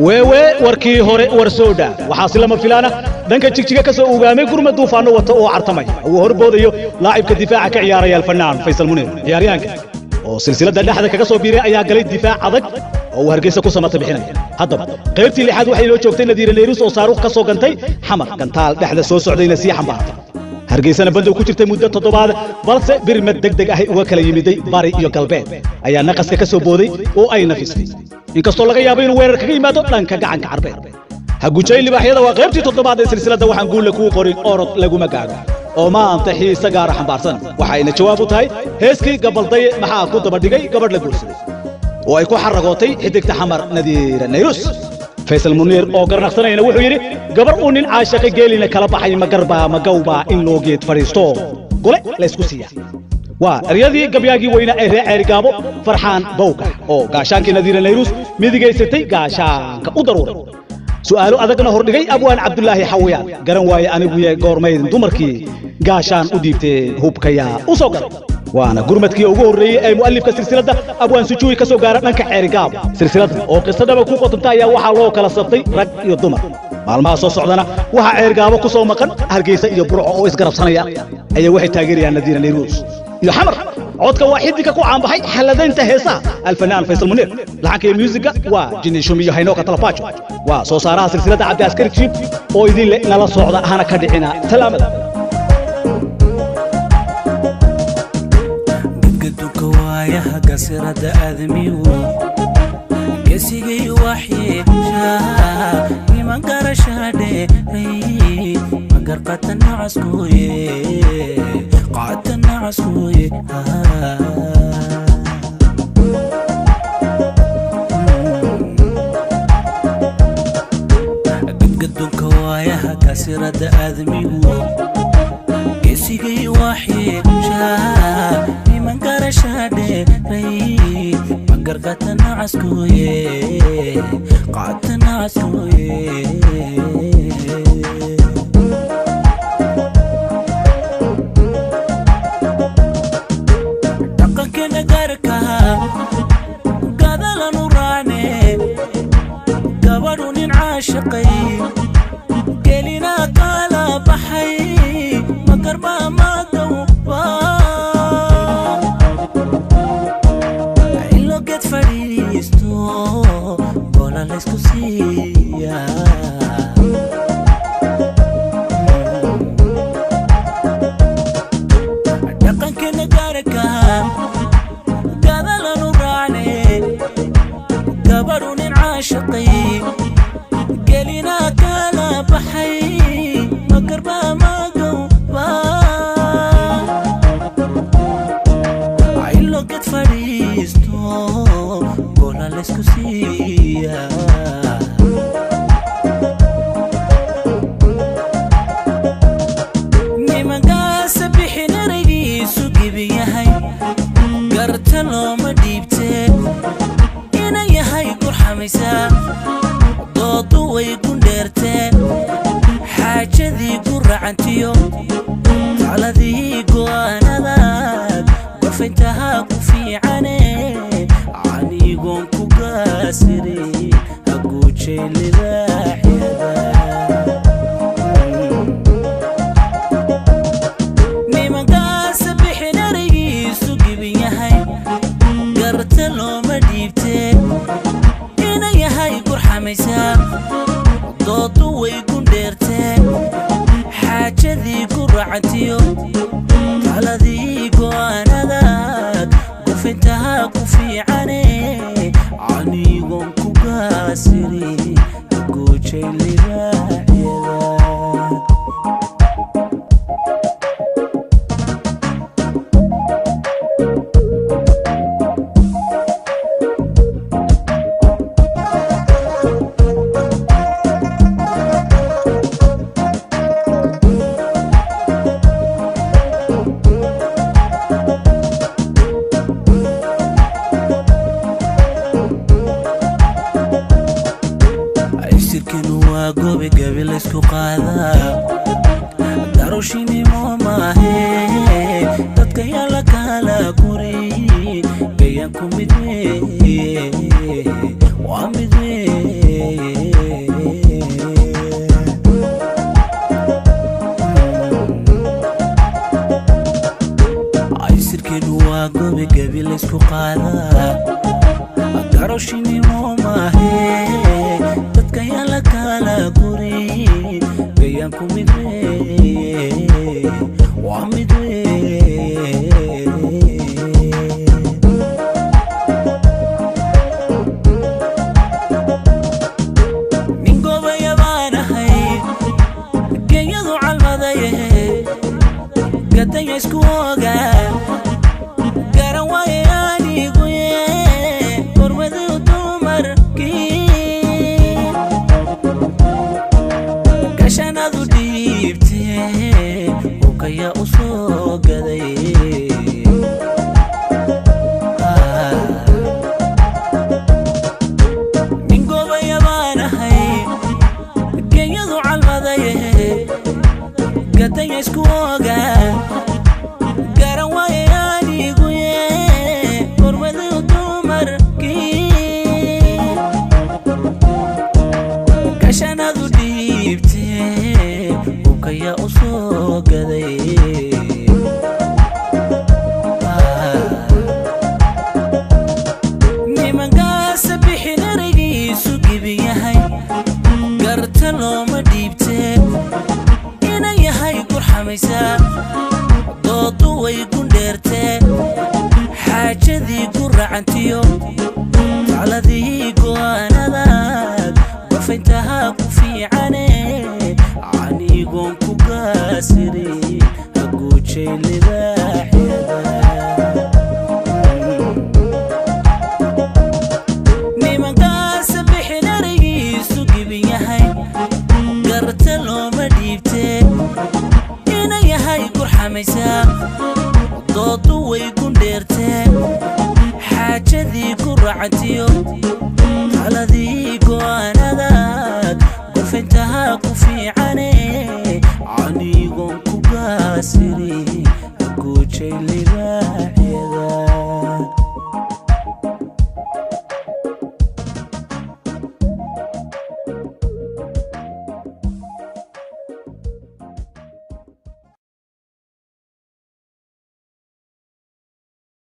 weewe warkii hore warsooda waxa silama filaana danka jigjiga ka soo ogaamay gurmad duufaano wata oo cartamay oo horboodayo laacibka difaaca ka ciyaaraya alfanaan Faysal Munir ciyaaryahanka oo silsilada dhaxda kaga soo biiray ayaa galay difaac adag oo Hargeysa ku samata bixinaya haddaba qaybtii lixaad waxay loo joogtay Nadiir Neyrus oo saaruq ka soo gantay xamar gantaal dhaxda soo socdayna si xambaartay Hargeysana bandu ku jirtay muddo toddobaad balse birmad degdeg ah oo kala yimiday bari iyo galbeed ayaa naqaska ka soo booday oo ay nafistay inkastoo laga yaabo inuu weerar kaga yimaado dhanka gacanka carbeed hagujay libaaxyada waa qaybtii toddobaad ee silsilada waxaan guul ku qorin orod lagu magaado oo maanta xiisa gaar xambaarsan waxayna jawaab u tahay heeskii gabalday maxaa ku daba dhigay gabadh la guursaday oo ay ku xaragootay xidigta xamar Nadiir Neyrus Faysal Munir oo garnaqsanayna wuxuu yiri gabar uu nin caashiq geelina kala baxay magarba magawba in loo geed fariisto gole la isku siiya waa riyadii gabyaagii weyna ee reer gaabo farxaan bawka oo gaashaankii Nadiir Neyrus midigaysatay gaashaanka u daruuray su'aalo adagna hordhigay abwaan Cabdullaahi Xawiyaan garan waaye anigu yee goormayd dumarkii gaashaan u diibtay hubkaya u soo galay وانا غرمتكي ugu horeeyay ay muallifka silsilada abwaan sujuuy ka soo gaara dhanka xeerigaab silsilada oo qisadaba ku qotantay ayaa waxa loo kala sabtay rag iyo dumar maalmaha soo socdana waxa xeerigaabo ku soo maqan Hargeysa iyo Burco oo isgarabsanaya ayaa waxay taageerayaan Nadiir Neyrus iyo xamar codka waaxidka ku caan baxay xaladaynta heesaha alfanaan Faysal Munir laxanka musiga waa jinni shumiyo hayno ka talafaajo waa soo saaraha silsilada Cabdi Askari Chief oo idin nala socda ahana ka dhicina salaamada يا قصيرة آدميو كسيجي وحي شاه من قرشادي من قرقتنا عسكوي قعدتنا عسكوي قد كوايا قصيرة آدميو كسيجي وحي شاه من قرشادي مقرقتنا عسكوي قعدتنا عسكوي دقكنا قركها قادل نوراني قبروني عاشقي قلنا قال بحي مقربا ما دوبا faristo bola la escusia daqan que nagarka gadala nurane gabarun aashiqi gelina kala baxay magarba magawba aylo get faristo la escusia ni magasa bixina raydiisu gibiyahay garta looma dhiibte ina yahay qurxamaysa doodu way gundheerte xaajadii guracantiyo taladii go'aanadaad gorfayntaha ku fiicane anigoon ku gaasiray haguujay libaaxyada nimagaasa bixin eraygiisu gibin yahay garta looma dhiibte ina yahay gurxamaysa doodu way gundheerte xaajadii guracantiyo taladii go'aanadaad gorfayntaha ku fiicane anigoon ku gaasiray haguujay libaaxyada gobi gabil isku qaada darushini moomahe dadka yala kala guri gayan ku midwe waa midwe laysku qaadaa garoshinimo maahe dadka yaa la kala guri gayaanku mid wey waa mid wey nin gobaya baan ahay geeyadu calmadaye gadaya isku ogaa garan waaye anigu gormadu dumarkii gashanadu dhiibtee ukaya u soo gaday nin gobaya baan ahay geeyadu calmadaye gadaya isku ogaa garan waaye anigu gormadu dumarkii gashanadu dhiibtee ukaya u soo gaday nimankaasa bixin eraygiisu gibi yahay garta looma dhiibtee ina yahay gurxamaysaa doodu way gundheertee xaajadii guracantiyo tacladii go'aanadaad bafayntahaa ku fiicane anigoon ku gaasirin haguujay libaaxyada nimankaasa bixin eraygiisu gibi yahay garta looma dhiibtee ina yahay gurxamaysaa doodu way gundheertee xaajadii guracantiyo